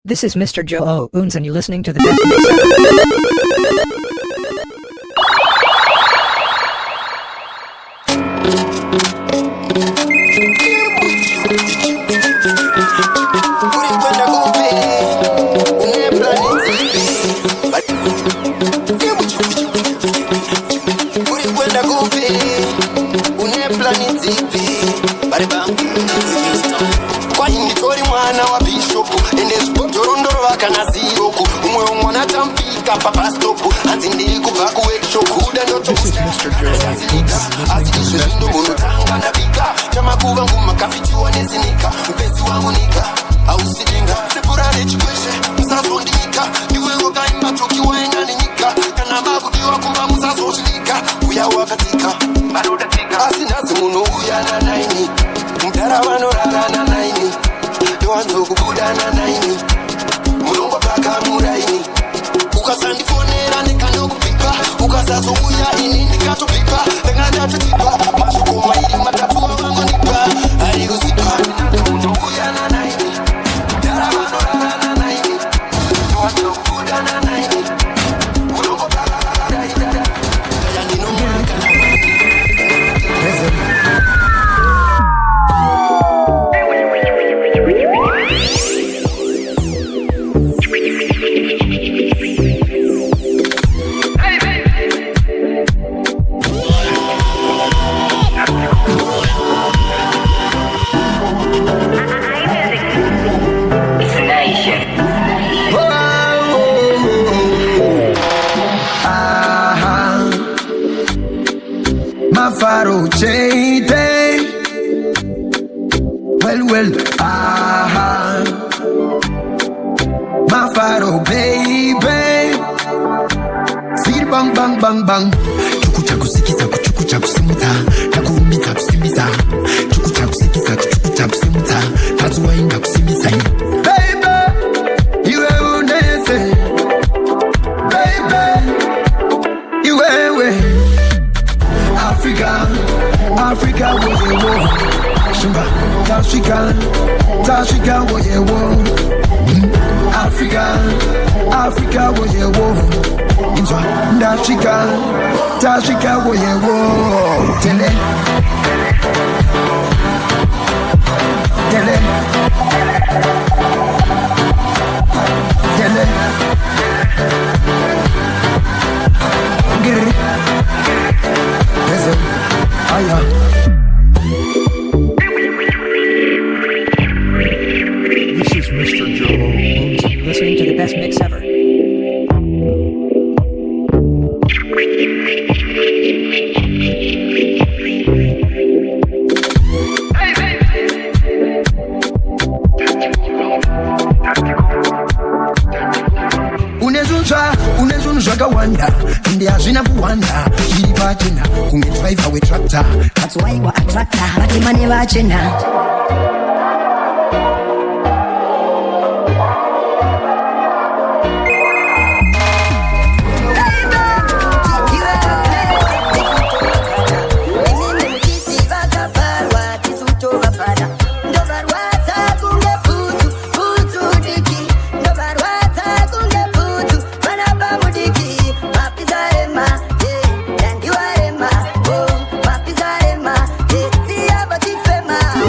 This is Mr. Joe Oons and you're listening to the best mix.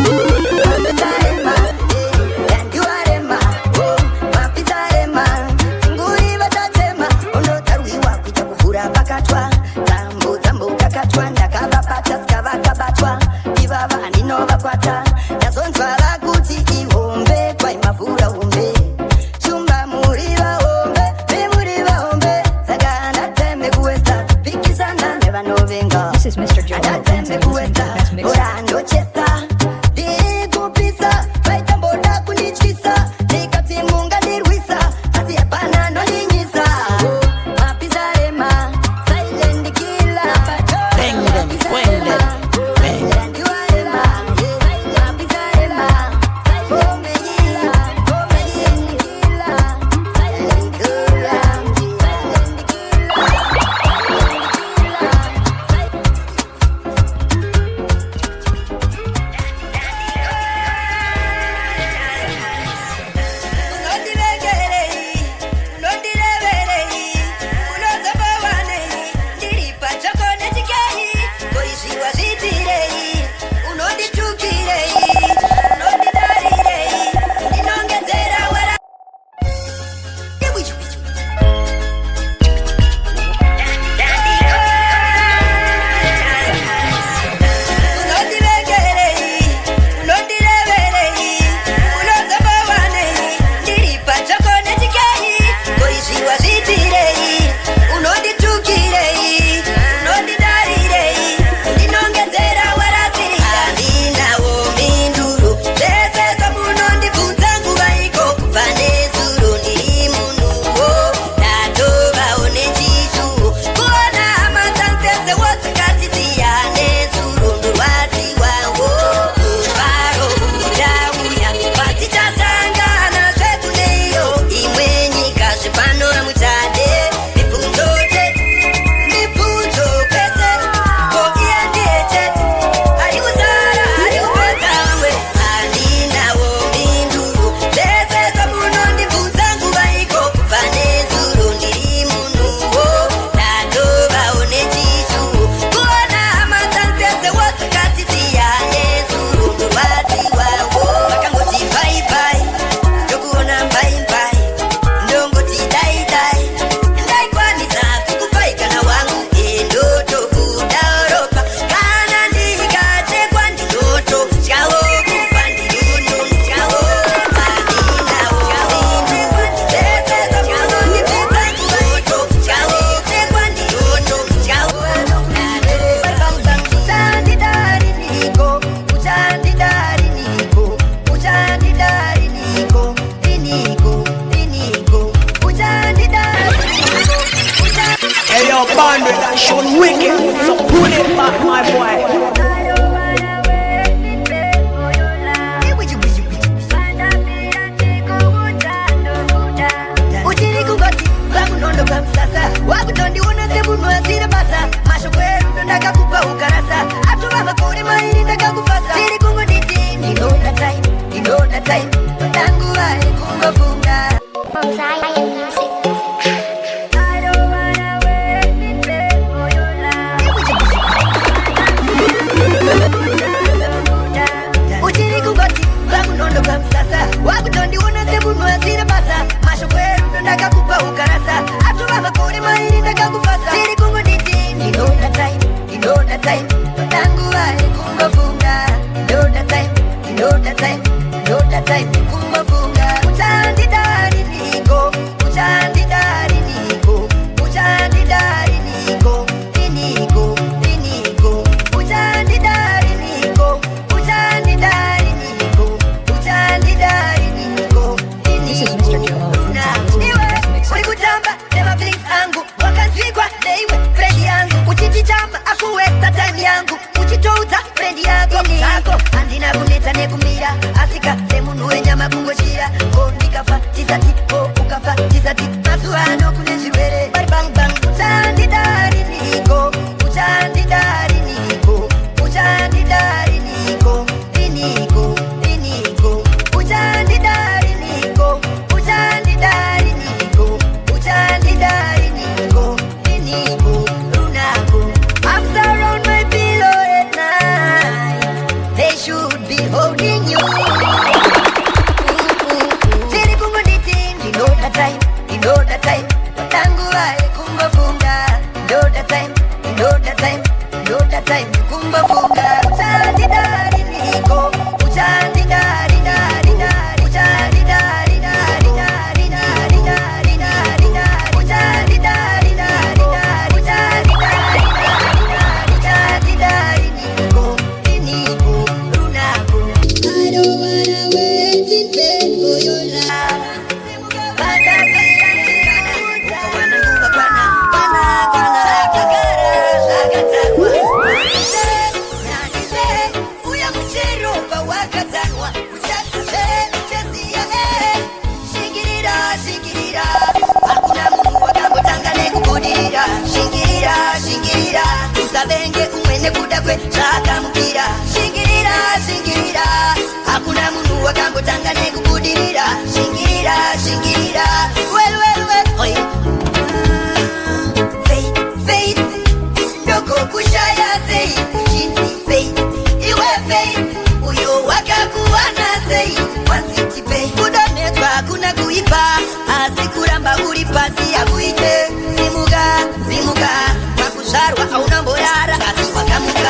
Woo! no band with that Sean Wicked. So pull it back, my boy. Wakutondi unasebu nwazira basa Masho kweru ndaka kupa ukarasa Atuwa makuri mairi ndaka kupasa Siri kungu diti You know that time, you know that time Tangu wale kungo funga I don't wanna wait in bed for your love Uchiri kungoti, bangu nondo kwa msasa Wakutondi unasebu nwazira basa Masho kweru ndaka kupa ukarasa Atuwa makuri mairi ndaka kupasa Siri kungu diti You know that time, you know that time Tangu wale kungo funga You know that time, you know that time You know that time kungo funga Uchandi dari niko Uchandi dari niko Uchandi dari niko Iniko, iniko Uchandi dari niko Uchandi dari niko Uchandi dari niko This is Mr. Joe. Ulikutamba, nema feelings angu Wakazwikwa, neiwe, friend yangu Uchichichamba, akuweta time yangu Uchitouta, friend yako Tako, andina kuneta nekumira Asika, semunu wenyama kungoshira Ko nikafa, tizati, ko ukafa, tizati Masuano kuneshirwere Bari bang bang, uchandi dari niko Uchandi dari niko Uchandi dari niko Iniko, iniko Uchandi dari niko Uchandi dari niko Uchandi dari niko Iniko, lunako Arms around my pillow at night They should be holding you Siri kungo nitin You know that time, you know that time Tangu wale kungo funga You know that time, you know that time You know that time kungo funga Uchandi dari niko Uchandi dari dari dari Uchandi dari dari dari dari dari dari dari Uchandi dari dari dari Uchandi dari dari dari Uchandi dari niko Iniko, lunako I don't wanna wait in bed for your love Shingirira, shingirira, usabenge umwene kuda kwe chaka mukira Shingirira, shingirira, hakuna mundu wakangotanga nekubudirira Shingirira, shingirira, well, oi Faith, faith, ndoko kushaya say Jinsi faith, iwe faith, uyo wakakuwana say One city pay, kudanetwa kuna kuipa Asikuramba uripasi ya kuite Zimuga, wakusharwa au namborara Kasi wakamuka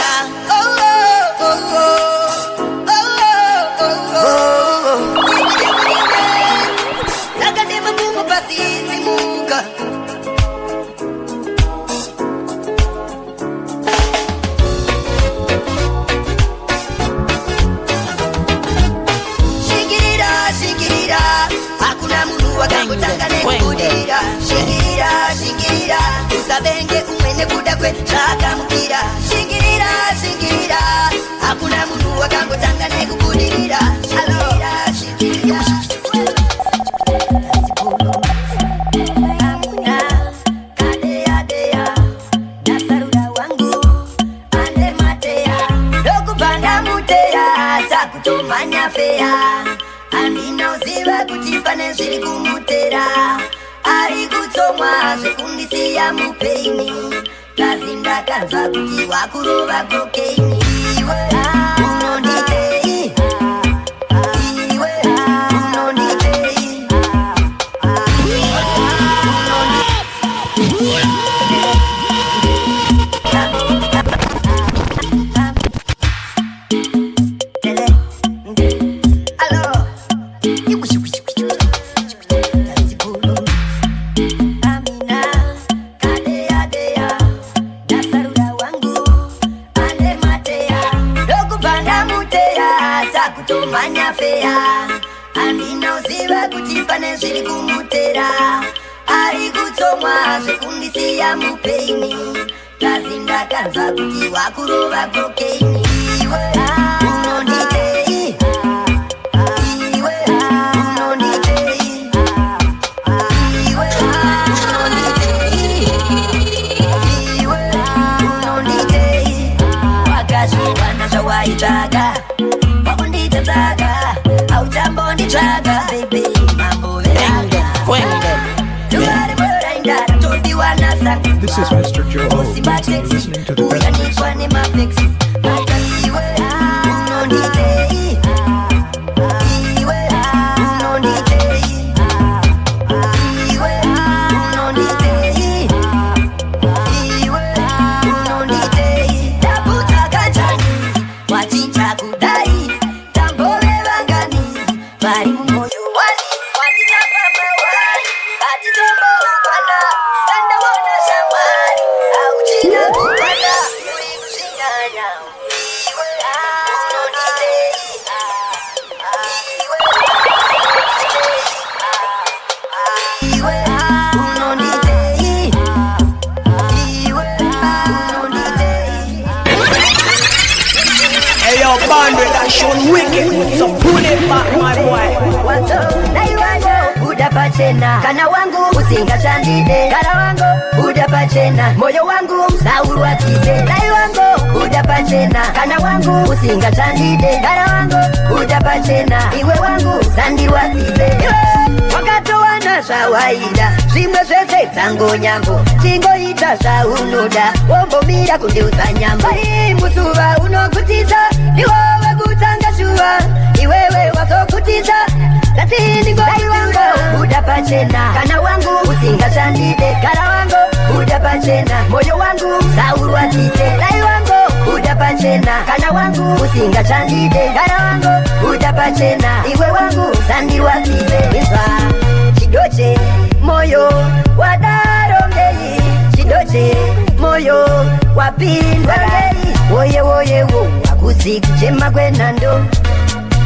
Nakadema mungu pasi zimuga Shingirira, shingirira Hakuna mungu wakangotanga nekudira Shingirira, shingirira Usabenge umwene kuda kwe chaka mukira Shingirira, shingirira Hakuna mundu wakangotanga nekubudirira Shingirira, shingirira Amuna, kadea dea Nasarura wangu, ande matea Dokupanda mutea, takutomanya fea Andina uziva kutipane zili kumutera Ari kutomwa sekundi ya mupeini Kazinda kanza kuti wakurova kokeini Iwe unonditei Iwe unonditei Hello kutomanya fea Andina uziva kuti pane zviri kumutera Ari kutomwa zvekundisiya mupeini kazi ndakanzwa kuti wakurova kokeini iwe unonditei iwe unonditei iwe unonditei iwe unonditei wakazviwana zvawaitsvaga wakunditsvaga auchambonditsvaga baby mamboveranga This is Mr. Joe O. You're listening to the best mix. Band with that Sean Wicked, so pull it back my boy. What's up? Naiwango udapachena kana wangu usingashandide kana wangu udapachena moyo wangu msaurwatide naiwango udapachena kana wangu usingashandide kana wangu udapachena iwe wangu sandiwatide wakatowana zvawaida zvimwe zvese dzango nyambo tingoita zvaunoda wombomira kundiudza nyamba musuva unogutisa iwewe kutanga shuva iwewe wazokutisa latindingoiwango udapachena kana wangu usingashandide kana wangu udapachena moyo wangu saurwatise lai wangu udapachena kana wangu usingashandide kana wangu udapachena iwe wangu sandiwatise izva chidoche moyo wadarongei chidoche moyo wapindwa ngei woye woye wo akuzi kuchema kwenando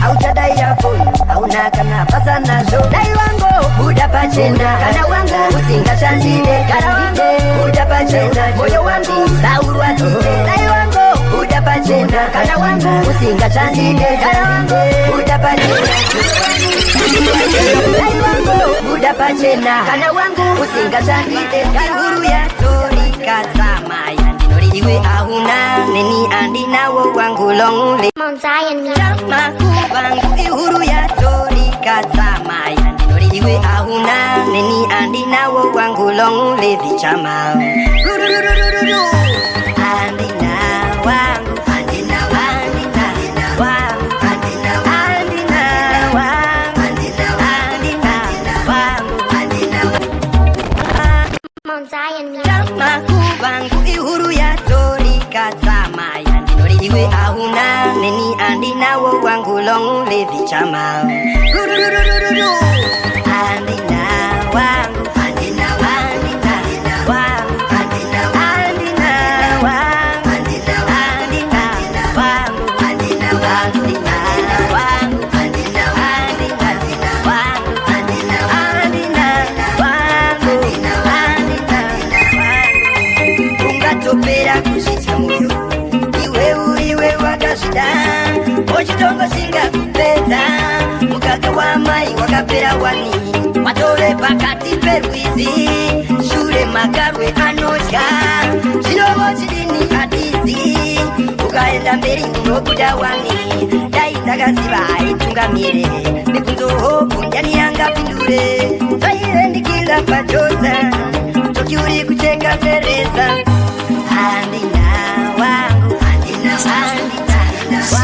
auchadaira foni hauna kana pasa nazvo dai wangu udapachena kana wangu usingashandide kana wangu udapachena moyo wangu saurwatise dai wangu udapachena kana wangu usingashandide kana wangu udapachena dai wangu udapachena kana wangu usingashandide huru ya tori kazamaya iwe hauna neni andinawo wangu lonely Mount Zion makubangu ihuru ya tori kazamaya iwe hauna neni andinawo wangu lonely vichama andina wangu andina wangu andina Mount Zion makubangu ihuru ya tori kazamaya iwe hauna neni andinawo wangu lonely vichama andina wangu andina wangu andina wangu andina wangu andina wangu andina wangu ungatopera kuzvitya moyo iwe uriwe wakazvida ochitongo singakupedza mukaka wamai wakapera wani watove pakati perwizi shure makarwe anotya zvinovo chidini hatizi ukaenda mberi unobuda wani dai ndakaziva aitungamire mibvunzoho kondani yangapindure zvairendikira pajoza toki uri kucheka sereza andina wangu andina wangu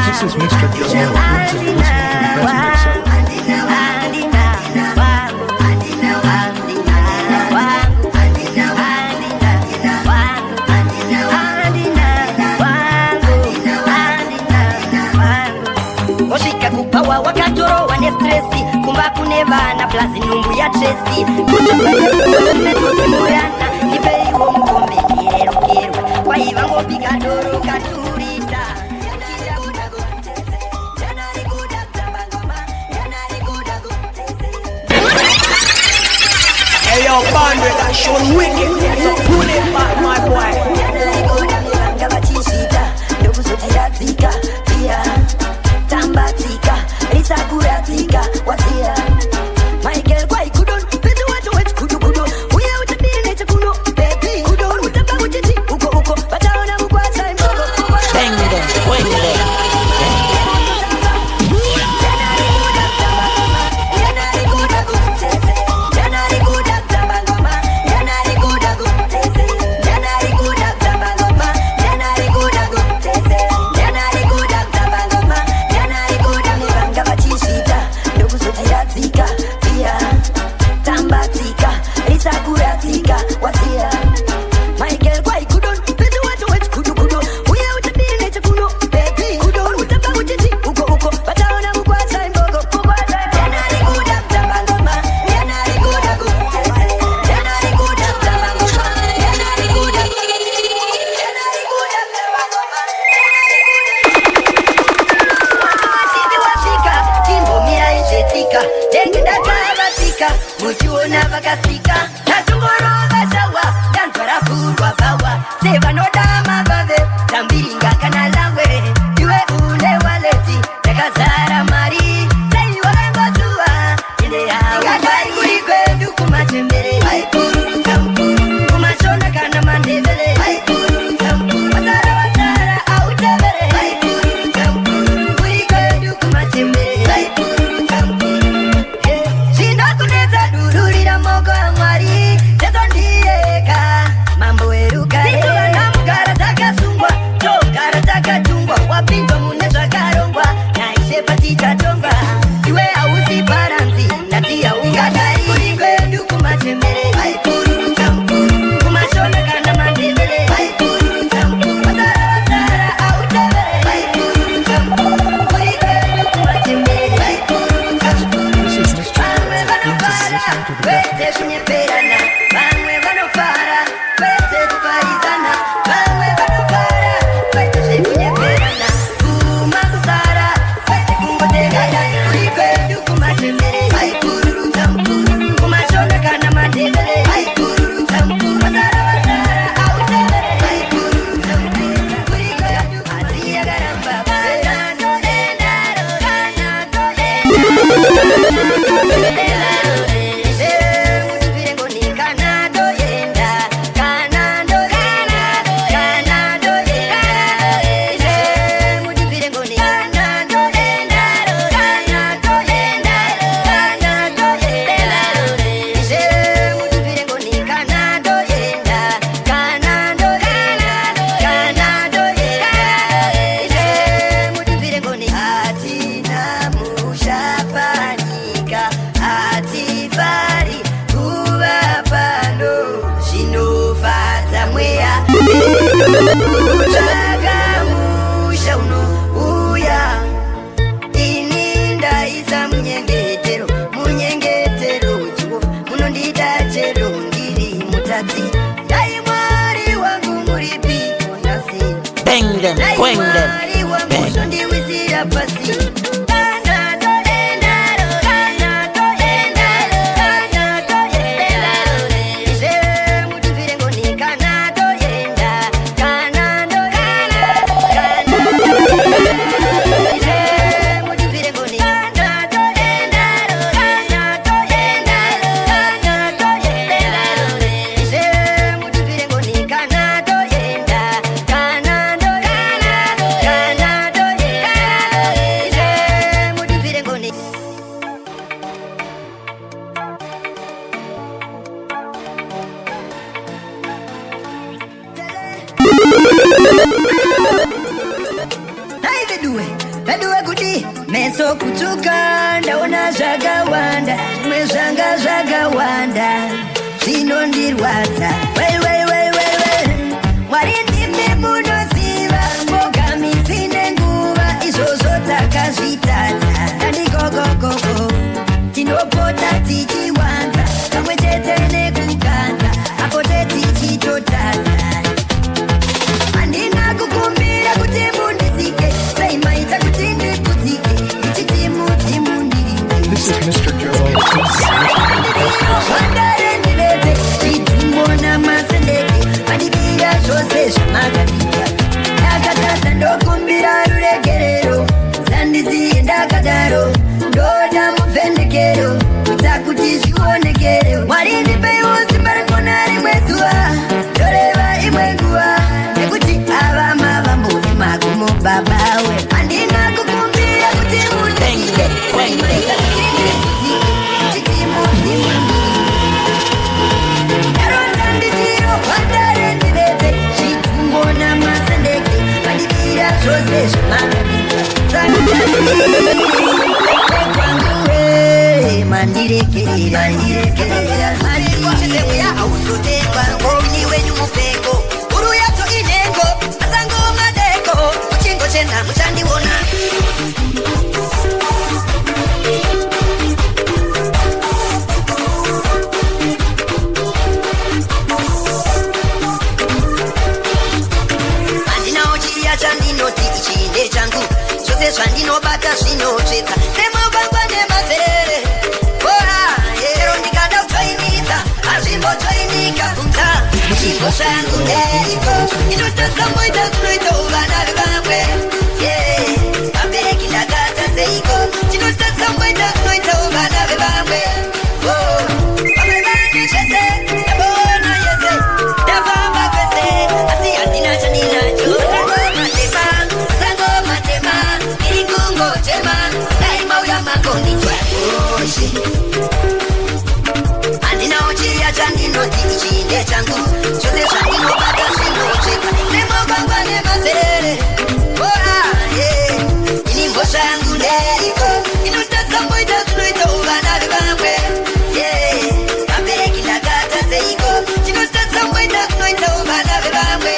This is Mr. Joe O. You're listening to the best mix. osvika kupawa wakatorowa nestresi kumba kune vana plazi nhumbu yatresi kutoimurana ibeiwo mukombe nyerokerwa kwaivangobika doro katurita Hey yo, 500 that show wicked. So pull it back, my boy. Michael, why couldn't better what to wait? Could we out to be in it? Baby, could on with the Babuchi, Uko, but I don't know what I'm Bang them, wing them. Michael, why couldn't better what to wait? Could we out to be in it? Baby, could on with the Babuchi, Uko, but I don't know what I'm muchiona vakasika natungorova shawa danzvara furwa pawa sevanodama vave tambiringa kana lawe iwe une waleti yakazara mari sei wakangozuva ine yaingadai kuri kwedu kumatembere kumashona kana mandevere wasara autevere kuri kwedu kumatembere moko amwari tezondieka mambo erukare situvana mugara takasungwa togara takatungwa wapindwa mune zvakarongwa naishe patichatonga iwe hausi paranzi ndati haungadai kuri kwedu kumatembere kumashona kana mandevere wasara autevere kuri kwedu kumatembere kwete kunyeperana vamwe vanofara kwete kuparizana vamwe vanofara kwete zvekunyeperana kuma kusara kwete kungotekana kuri kwedu kumatembere kumashona kana mandevere wasara autevere kuri kwedu asi yakaramba Uchagamusha unouya ini ndaisa munyengetero Jehova munondida chero ndiri mutadzi dai mwari wangu muripi onasi Bang them, wing them. mwari wangu shondiwisira pasi Vedue kuti meso kutuka ndaona zvakawanda zvimwe zvanga zvakawanda zvinondirwadza Mwari ndimi munoziva mbogamizi nenguva izvozvo takazvitadza ndandikokokoko tinopota tichiwanza kamwe chete nekukanza apo tetichitotadza handina kukumbira kuti mundisike sei maita kuti ndikudzike ichiti mudzimu ndiri This is Mr. Joe. Zvandinobata zvinotsveta semabangwa nemazerere ero ndikada kutsvainidza hazvimbotsvainika kunza zvingo zvangu ndeiko inotasamboita zvinoita uvana vevamwe vabereki ndakata seiko chinotasamboita zvinoita uvana vevamwe vamwe vane zvese ndabona yese ndafamba kwese asi handina chandinacho handinawo chiya chandinoti ichi ndechangu chose zvandinobata zvinotsveka nemabangwa nemazerere ini mbosva yangu ndeiko inotasamboita zvinoita uvana vevamwe vabereki ndakata seiko chinotasamboita zvinoita uvana vevamwe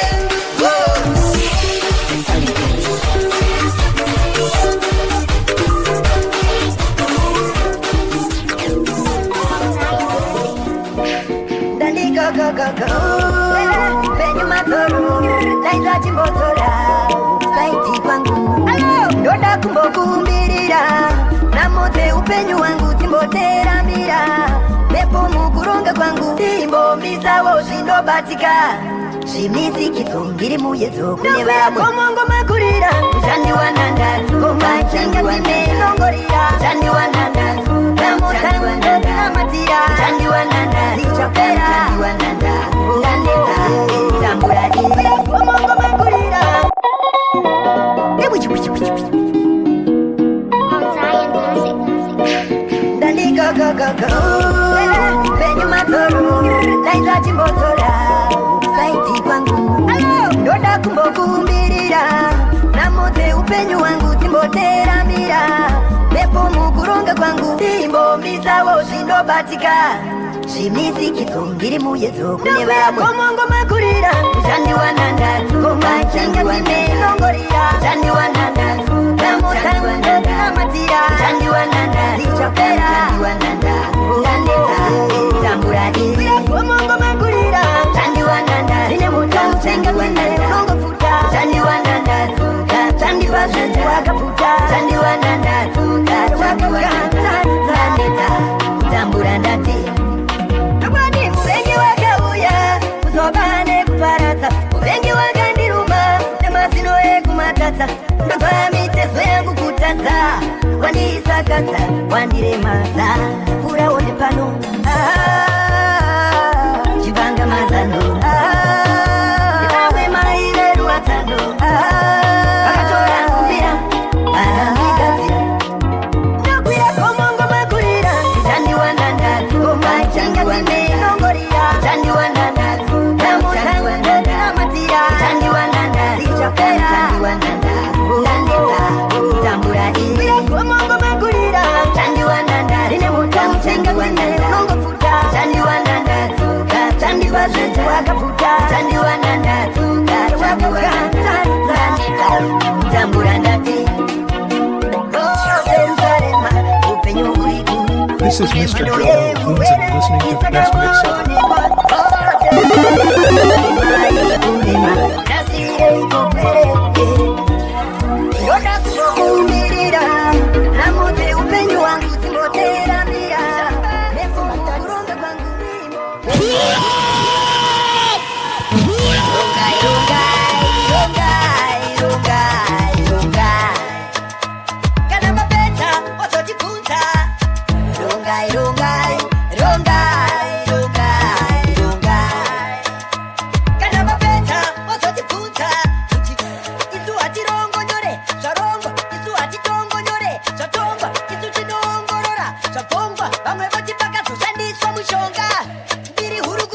penyu matoro naita chimbotora saiti kwangu ndoda kumbokumbirira namodze upenyu wangu timboteramira mepo mukuronga kwangu timbombisawo zvinobatika zvimizikito ngiri muyedzo kune vamwe komongomakurira zvandiwanandatu komachingatinenongorira zvandiwanandatu namotangoamatira zvandiwanandatu richapera zvandiwananda tambura iri komongomakurira penyu matoro naita chimbotora saiti kwangu ndoda kumbokumbirira namodze upenyu wangu timboteramira mepo mukuronga kwangu timbombisawo zvinobatika zvimizikito ngiri muyedzo kune vamwe komongomakurira zvandiwanandatu komachingatinenongorira zvandiwanandatu namotangoamatira zvandiwanandatu richapera tambura iri komongomakurira zvandiwanandatu rine mutautsengatinenongofuta zvandiwanandatu zvandipazvete wakaputa zvandiwanandatu tambura ndati akwani muvengi wakauya kuzoba nekuparadza muvengi wakandiruma nemazino ekumatatsa ndobva mitezo yangu kutadza wandiisakadza wandiremadza furaone pano chivanga mazano nevamwe mai veruwatano vakatora kumbira vanamigadzira ndokwira komongomakurira zvandiwanandatu komachingatinenongorira zvandiwanandatu namotangoamatira zvandiwanandatu richapera tambura iri komongomakurira zvandiwanandatu rine mutautsengatinenongofuta zvandiwanandatu zvandipazvete wakaputa zvandiwanandatu tambura ndati upenyu uriku. This is Mr. Joe Unzen listening to the best mixer. Vamwe voti pakazoshandiswa mushonga mbiri huru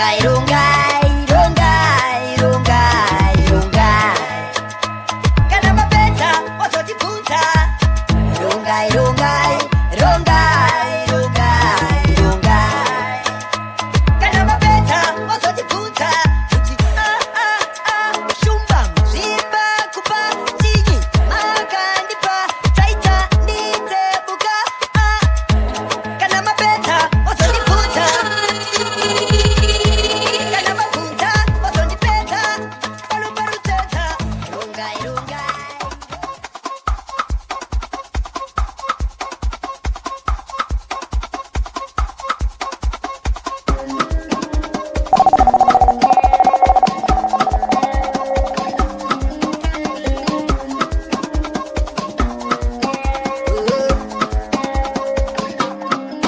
Rongai, rongai, rongai, rongai, rongai. Kana mapeta, oso tiputa. Rongai, rongai, rongai, rongai, rongai. Kana mapeta, oso tiputa. Shumba, mzimba, kupa, tiji, makandipa, taita, nite, buka. Kana mapeta, oso tiputa. Kana mapunta, oso nipeta. Palu palu teta, rongai, rongai.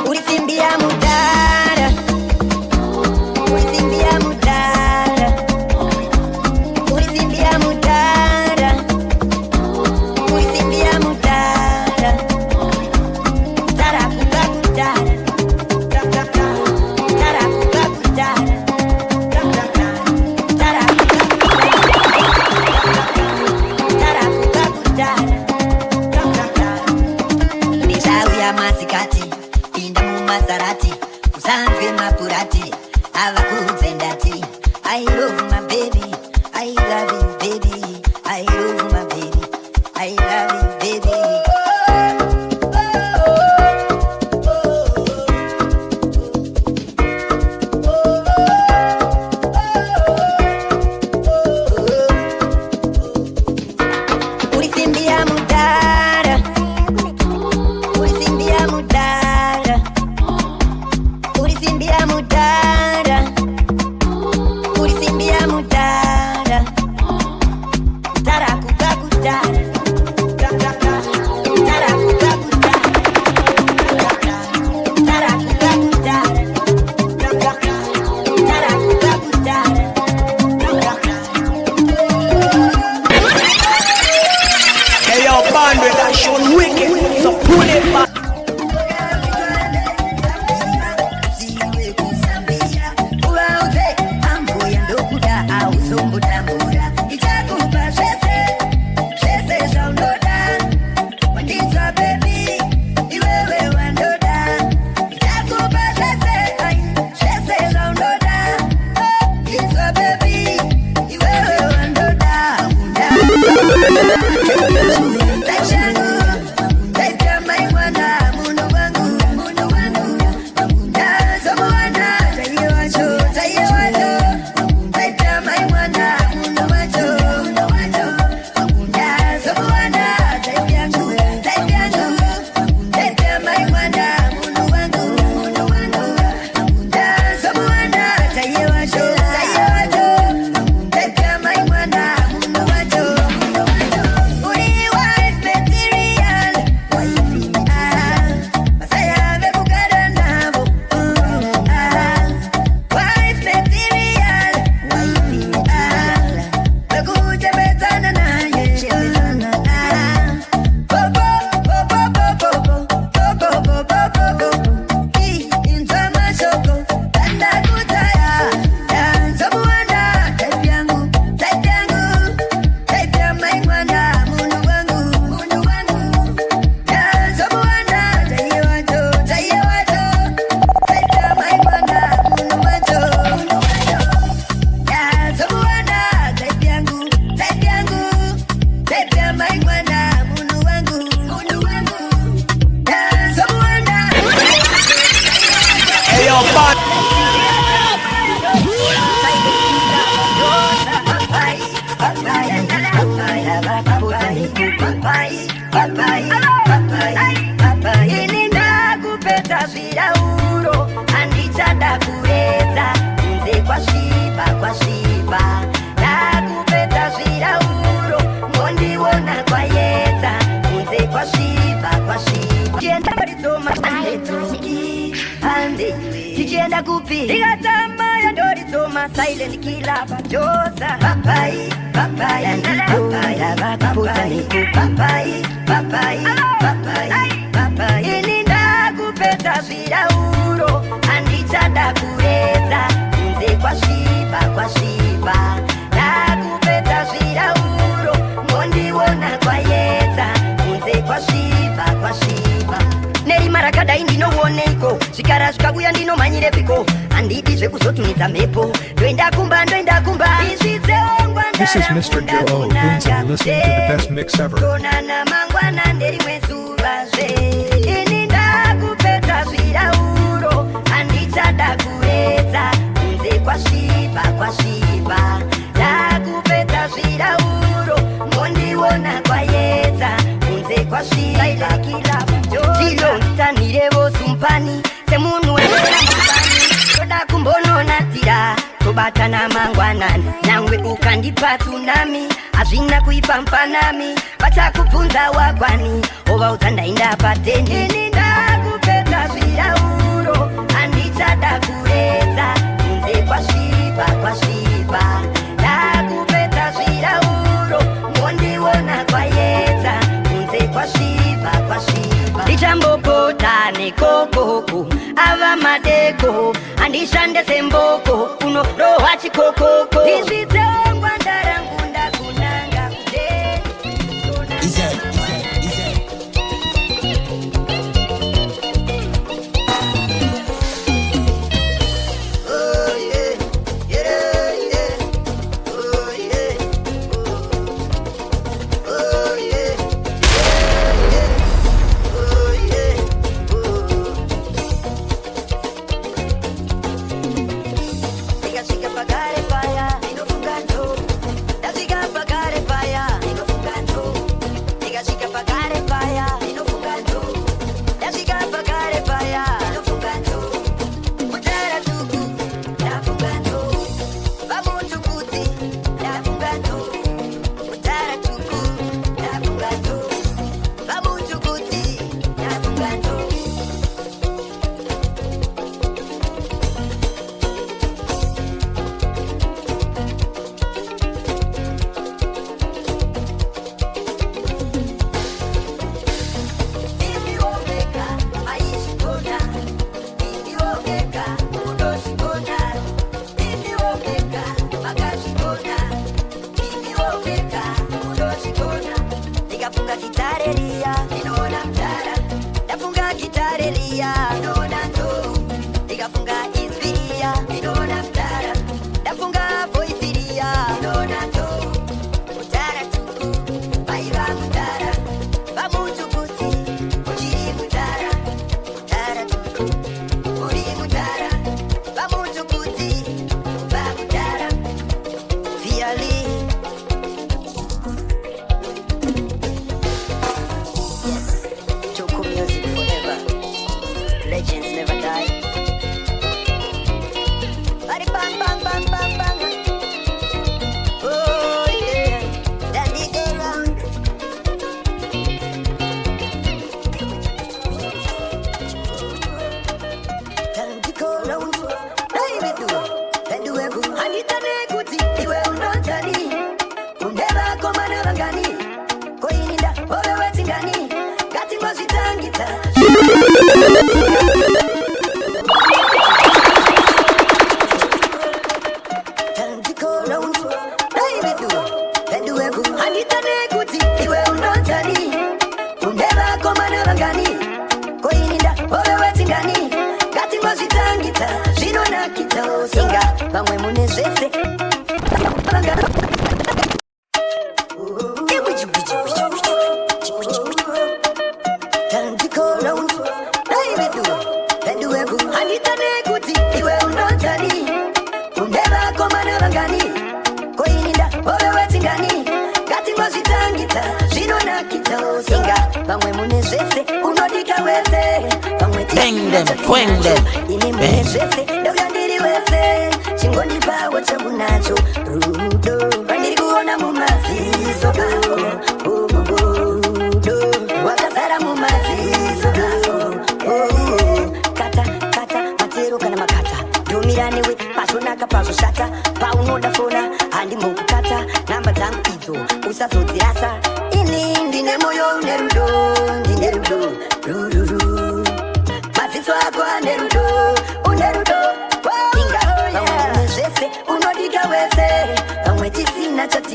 Ulisimbia mudara, ulisimbia mudara, ulisimbia mudara, ulisimbia mudara. Tarakuka kudara, tarakuka kudara, tarakuka kudara. Nishauya masikati, pinda mumasarati, usanzwe mapurati, avakuzendati. I love my baby, I love you baby, I love my baby, I love you baby. Ulisimbia mudara, ulisimbia mudara, ulisimbia mudara, ulisimbia mudara. Tarakuka kudara, tarakuka kudara, tarakuka kudara, tarakuka kudara. Hey yo, band with that Sean Wicked. So pull it back. Ziwe kusambia, uauze, ambo ya ndokuda au sombo tambura. Itakupa shese shaundoda, wandiza baby, iwewe wandoda. Itakupa shese shaundoda, wandiza baby, iwewe wandoda. Taita mai mwana, munu wangu, nazo mwana, taye wacho. Taita mai mwana, munu wacho, nazo mwana, taipyangu. Taita mai mwana, munu wangu, nazo mwana, taye wacho. Taita mai mwana, munu wacho. Uni wife material, masaya bebukada nabo. Wife material, bekuja betana naye. Intama shoko, tanda kutaya. Danzo mwana, taipyangu. Taipya mai mwana, munu wangu. Danzo mwana, taye wacho. Taipya mai mwana, munu wacho. Danzo mwana, taipyangu. Taipya mai mwana, munu wangu. Danzo mwana. Hey yo, band. Ininda kupeta virauro, andichada kureza, nze kwa shiba. Nakupeta virauro, ngondiwona kwa yeza, nze kwa shiba. Tienda kuritoma ande, tichenda kupi, tigatama ya doritoma, silent killer bajosa. Papai, ininda kupeta virauro, andichada kureza, nze kwa meko anditi zvekuzotumidza mhepo ndoenda kumba This is Mr. Joe O. Boons and you're listening to the best mix ever. tonana mangwana nderimwe zuvazve ini ndakupedza zvirauro handichada kuedza kunze kwasviba ndakupedza zvirauro mondiona kwaedza kunze kwasviba ndilongitanhirevo sumpani semunhu weamupani toda kumbononatira tobatana mangwanani nyangwe ukandipa tsunami hazvina kuipa mfanami vachakubvunza wakwani ovaudza ndainda pateni ini ndakupedza zvirauro handichada kuedza kunze kwasviba ndakupedza zvirauro mondiona kwaedza kunze kwasviba ndichambopota nekokoko ava madeko handishande semboko unorohwa chikokoko ndizvitsengwa ndarangu ndakunanga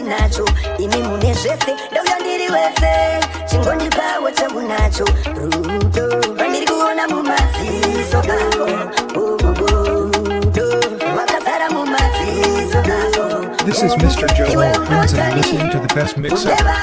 nacho imi mune zvese ndauya ndiri wese chingonipawo changu nacho rudo rwandiri kuona mumaziso ako This is Mr. Joe Owens and listening to the best mix ever.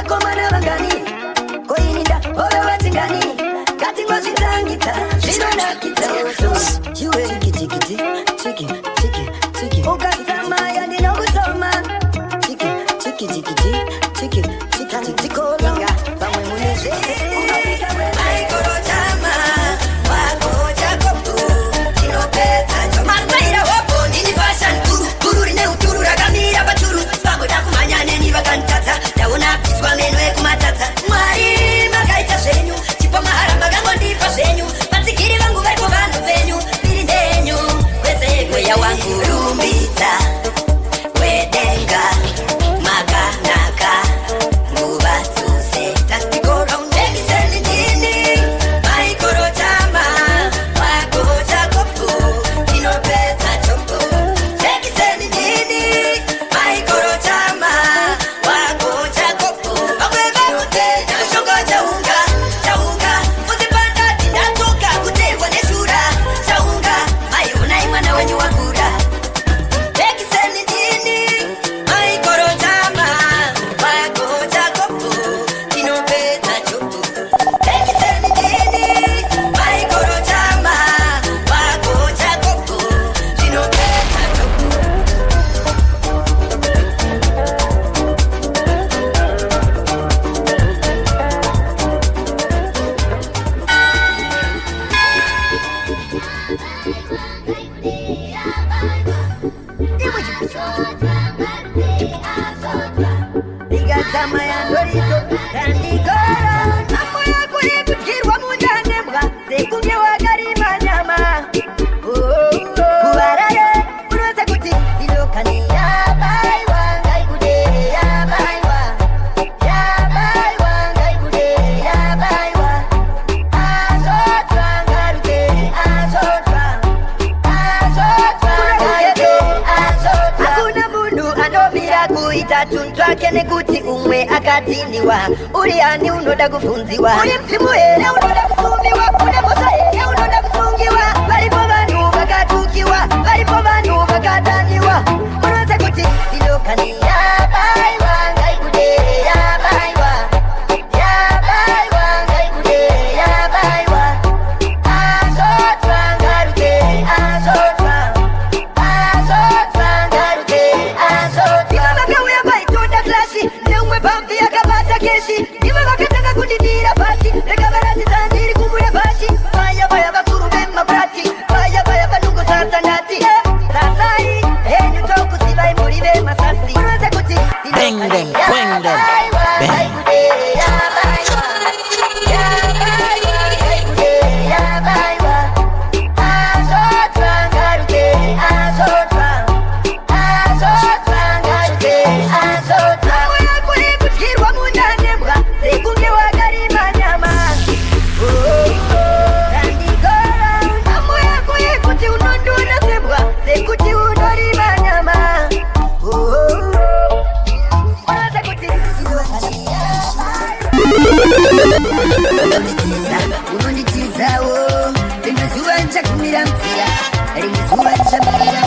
Uriani unoda kufunziwa uri mzimu here unoda kusumiwa une moto here unoda kusungiwa varipo vanhu vakatukiwa varipo vanhu vakadaniwa unoza kuti ndinokani yabaiwa ngaikude yabaiwa yabaiwa ngaikude yabaiwa azotwa ngaruke azotwa azotwa ngaruke azotwa vakauya vaitoda klasi neumwe pambi yakabata keshi ivo vakatanga kundidira pasi rekavaradzidza ndiri kumbuya pasi vaya vaya vakuru vemapurati vaya vaya vanungo sasanati sasai henyu tokusivai muri vemasasi unoza kuti unonditizawo rindozuva nchakumira mvira rimwe zuva nchamira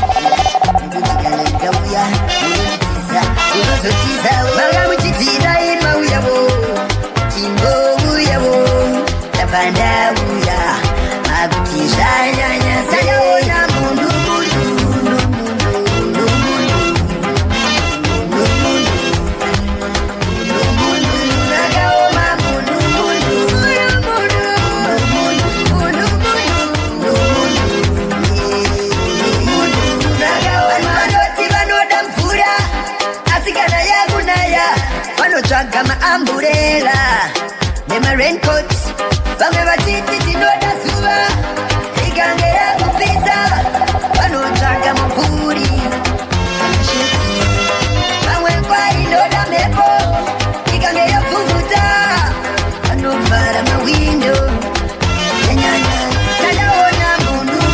ndikauya unonditiza unozotizawo vakamuchitirai mauyavo tingouyavo ndabva ndauya akuti zvanyanya sayaona munhu vanotsvaga maamburera nemaraincoats vamwe vachiti tinoda zuva ikange yakupisa vanotsvaga mumvuri vamwe kwainoda mhepo ikange yabvuvhuta vanovhara mawindo nyanyanya tadaona munhu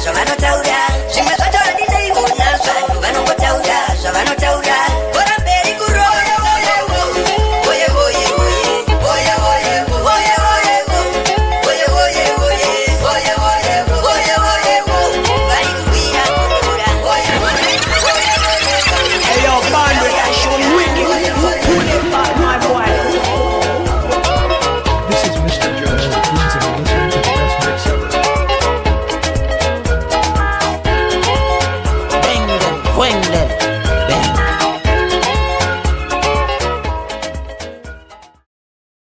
zvavanotaura